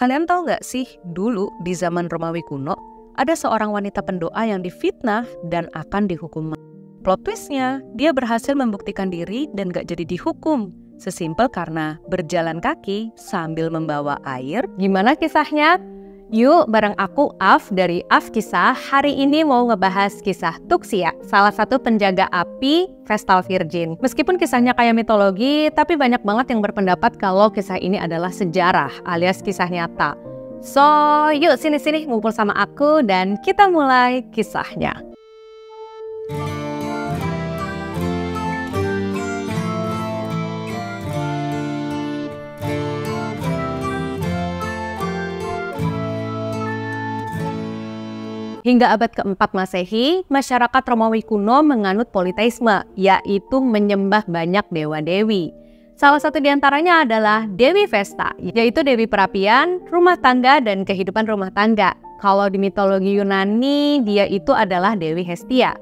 Kalian tahu nggak sih, dulu di zaman Romawi kuno, ada seorang wanita pendoa yang difitnah dan akan dihukum mati. Plot twistnya, dia berhasil membuktikan diri dan gak jadi dihukum. Sesimpel karena berjalan kaki sambil membawa air. Gimana kisahnya? Yuk bareng aku Af dari Af Kisah. Hari ini mau ngebahas kisah Tuxia, salah satu penjaga api Vestal Virgin. Meskipun kisahnya kayak mitologi, tapi banyak banget yang berpendapat kalau kisah ini adalah sejarah alias kisah nyata. So, yuk sini-sini ngumpul sama aku dan kita mulai kisahnya. Hingga abad keempat Masehi, masyarakat Romawi kuno menganut politeisme, yaitu menyembah banyak dewa-dewi. Salah satu di antaranya adalah Dewi Vesta, yaitu dewi perapian, rumah tangga, dan kehidupan rumah tangga. Kalau di mitologi Yunani, dia itu adalah Dewi Hestia.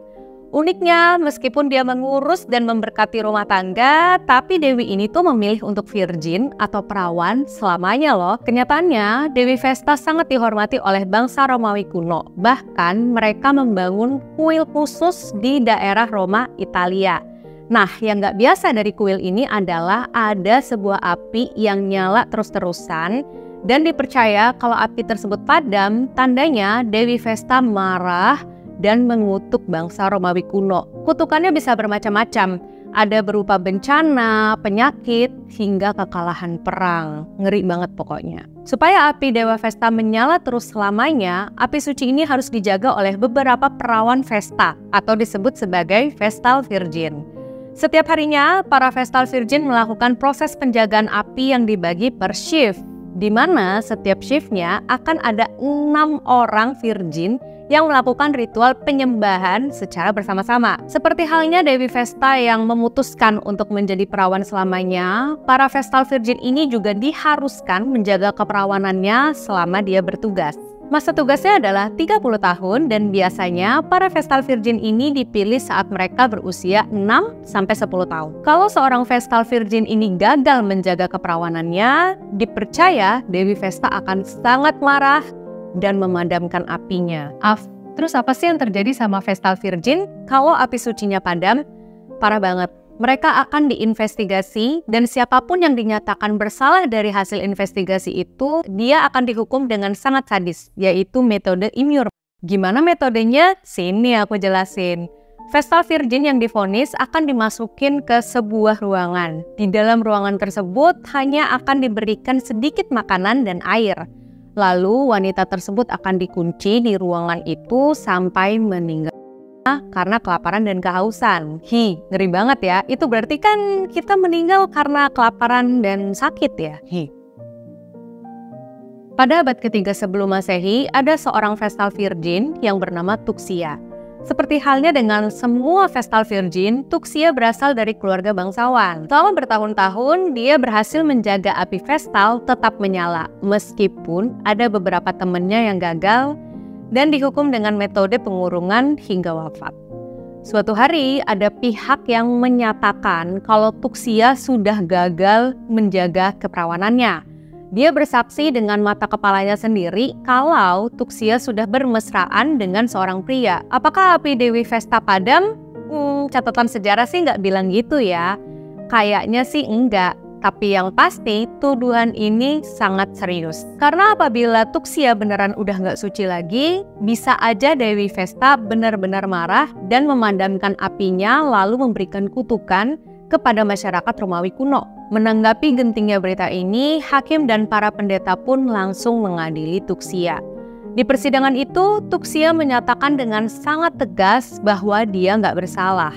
Uniknya, meskipun dia mengurus dan memberkati rumah tangga, tapi Dewi ini tuh memilih untuk virgin atau perawan selamanya loh. Kenyataannya, Dewi Vesta sangat dihormati oleh bangsa Romawi kuno. Bahkan mereka membangun kuil khusus di daerah Roma, Italia. Nah, yang nggak biasa dari kuil ini adalah ada sebuah api yang nyala terus-terusan. Dan dipercaya kalau api tersebut padam, tandanya Dewi Vesta marah dan mengutuk bangsa Romawi kuno. Kutukannya bisa bermacam-macam. Ada berupa bencana, penyakit, hingga kekalahan perang. Ngeri banget pokoknya. Supaya api Dewa Vesta menyala terus selamanya, api suci ini harus dijaga oleh beberapa perawan Vesta atau disebut sebagai Vestal Virgin. Setiap harinya, para Vestal Virgin melakukan proses penjagaan api yang dibagi per shift, di mana setiap shiftnya akan ada 6 orang virgin yang melakukan ritual penyembahan secara bersama-sama. Seperti halnya Dewi Vesta yang memutuskan untuk menjadi perawan selamanya, para Vestal Virgin ini juga diharuskan menjaga keperawanannya selama dia bertugas. Masa tugasnya adalah 30 tahun dan biasanya para Vestal Virgin ini dipilih saat mereka berusia 6-10 tahun. Kalau seorang Vestal Virgin ini gagal menjaga keperawanannya, dipercaya Dewi Vesta akan sangat marah dan memadamkan apinya. Terus apa sih yang terjadi sama Vestal Virgin kalau api sucinya padam? Parah banget. Mereka akan diinvestigasi dan siapapun yang dinyatakan bersalah dari hasil investigasi itu, dia akan dihukum dengan sangat sadis, yaitu metode immure. Gimana metodenya? Sini aku jelasin. Vestal Virgin yang divonis akan dimasukin ke sebuah ruangan. Di dalam ruangan tersebut hanya akan diberikan sedikit makanan dan air. Lalu wanita tersebut akan dikunci di ruangan itu sampai meninggal karena kelaparan dan kehausan. Ngeri banget ya. Itu berarti kan kita meninggal karena kelaparan dan sakit ya. Pada abad ketiga sebelum Masehi, ada seorang Vestal Virgin yang bernama Tuxia. Seperti halnya dengan semua Vestal Virgin, Tuxia berasal dari keluarga bangsawan. Selama bertahun-tahun, dia berhasil menjaga api Vestal tetap menyala, meskipun ada beberapa temannya yang gagal dan dihukum dengan metode pengurungan hingga wafat. Suatu hari, ada pihak yang menyatakan kalau Tuxia sudah gagal menjaga keperawanannya. Dia bersaksi dengan mata kepalanya sendiri kalau Tuxia sudah bermesraan dengan seorang pria. Apakah api Dewi Vesta padam? Catatan sejarah sih nggak bilang gitu ya. Kayaknya sih enggak. Tapi yang pasti, tuduhan ini sangat serius. Karena apabila Tuxia beneran udah nggak suci lagi, bisa aja Dewi Vesta benar-benar marah dan memadamkan apinya lalu memberikan kutukan kepada masyarakat Romawi kuno. Menanggapi gentingnya berita ini, hakim dan para pendeta pun langsung mengadili Tuxia. Di persidangan itu, Tuxia menyatakan dengan sangat tegas bahwa dia nggak bersalah.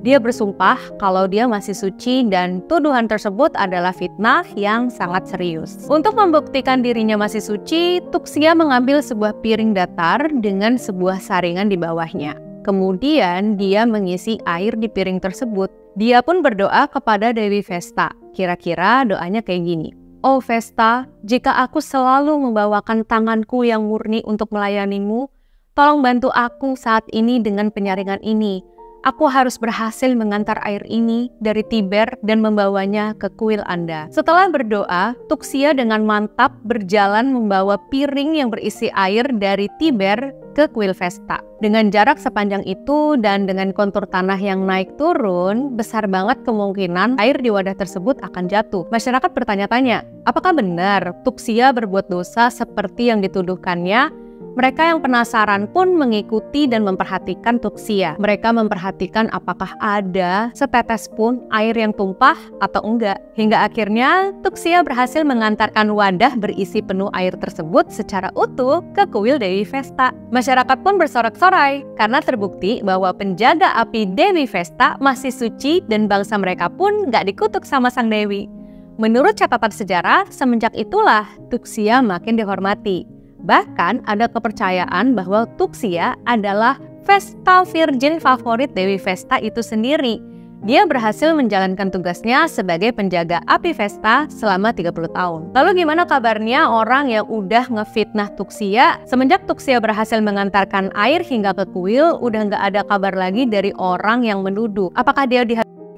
Dia bersumpah kalau dia masih suci dan tuduhan tersebut adalah fitnah yang sangat serius. Untuk membuktikan dirinya masih suci, Tuxia mengambil sebuah piring datar dengan sebuah saringan di bawahnya. Kemudian dia mengisi air di piring tersebut. Dia pun berdoa kepada Dewi Vesta. Kira-kira doanya kayak gini. Oh Vesta, jika aku selalu membawakan tanganku yang murni untuk melayanimu, tolong bantu aku saat ini dengan penyaringan ini. Aku harus berhasil mengantar air ini dari Tiber dan membawanya ke kuil Anda. Setelah berdoa, Tuxia dengan mantap berjalan membawa piring yang berisi air dari Tiber ke kuil Vesta. Dengan jarak sepanjang itu dan dengan kontur tanah yang naik turun, besar banget kemungkinan air di wadah tersebut akan jatuh. Masyarakat bertanya-tanya, apakah benar Tuxia berbuat dosa seperti yang dituduhkannya? Mereka yang penasaran pun mengikuti dan memperhatikan Tuxia. Mereka memperhatikan apakah ada setetes pun air yang tumpah atau enggak. Hingga akhirnya Tuxia berhasil mengantarkan wadah berisi penuh air tersebut secara utuh ke kuil Dewi Vesta. Masyarakat pun bersorak-sorai karena terbukti bahwa penjaga api Dewi Vesta masih suci dan bangsa mereka pun nggak dikutuk sama sang Dewi. Menurut catatan sejarah, semenjak itulah Tuxia makin dihormati. Bahkan ada kepercayaan bahwa Tuxia adalah Vestal Virgin favorit Dewi Vesta itu sendiri. Dia berhasil menjalankan tugasnya sebagai penjaga api Vesta selama 30 tahun. Lalu gimana kabarnya orang yang udah ngefitnah Tuxia? Semenjak Tuxia berhasil mengantarkan air hingga ke kuil, udah nggak ada kabar lagi dari orang yang menuduh. Apakah dia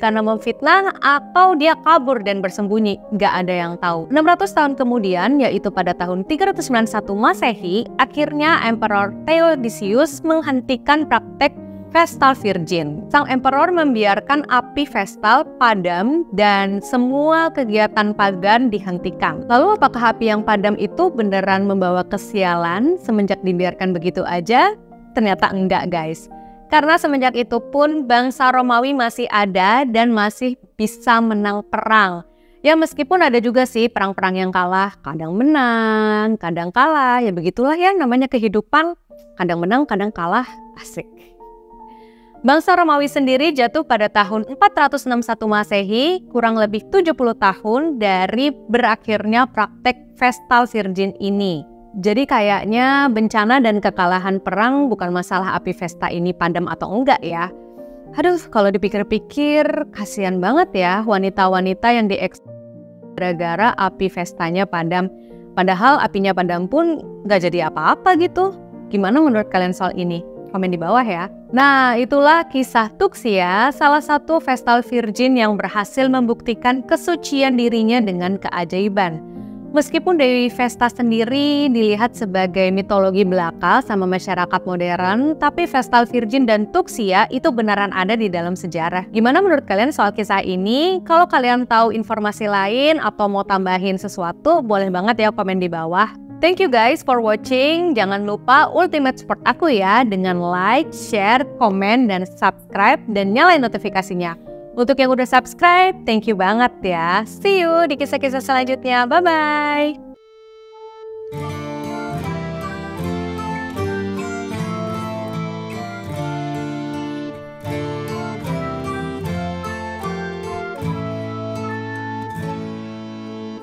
karena memfitnah atau dia kabur dan bersembunyi, nggak ada yang tahu. 600 tahun kemudian, yaitu pada tahun 391 Masehi, akhirnya Emperor Theodosius menghentikan praktek Vestal Virgin. Sang Emperor membiarkan api Vestal padam dan semua kegiatan pagan dihentikan. Lalu apakah api yang padam itu beneran membawa kesialan semenjak dibiarkan begitu aja? Ternyata enggak, guys. Karena semenjak itu pun bangsa Romawi masih ada dan masih bisa menang perang. Ya meskipun ada juga sih perang-perang yang kalah, kadang menang, kadang kalah. Ya begitulah ya namanya kehidupan, kadang menang, kadang kalah, asik. Bangsa Romawi sendiri jatuh pada tahun 461 Masehi, kurang lebih 70 tahun dari berakhirnya praktek Vestal Virgin ini. Jadi kayaknya bencana dan kekalahan perang bukan masalah api Vesta ini padam atau enggak ya. Aduh, kalau dipikir-pikir kasihan banget ya wanita-wanita yang gara-gara api Vestanya padam. Padahal apinya padam pun nggak jadi apa-apa gitu. Gimana menurut kalian soal ini? Komen di bawah ya. Nah, itulah kisah Tuxia, salah satu Vestal Virgin yang berhasil membuktikan kesucian dirinya dengan keajaiban. Meskipun Dewi Vesta sendiri dilihat sebagai mitologi belaka sama masyarakat modern, tapi Vestal Virgin dan Tuxia itu beneran ada di dalam sejarah. Gimana menurut kalian soal kisah ini? Kalau kalian tahu informasi lain atau mau tambahin sesuatu, boleh banget ya komen di bawah. Thank you guys for watching. Jangan lupa ultimate support aku ya dengan like, share, komen, dan subscribe, dan nyalain notifikasinya. Untuk yang udah subscribe, thank you banget ya. See you di kisah-kisah selanjutnya. Bye-bye.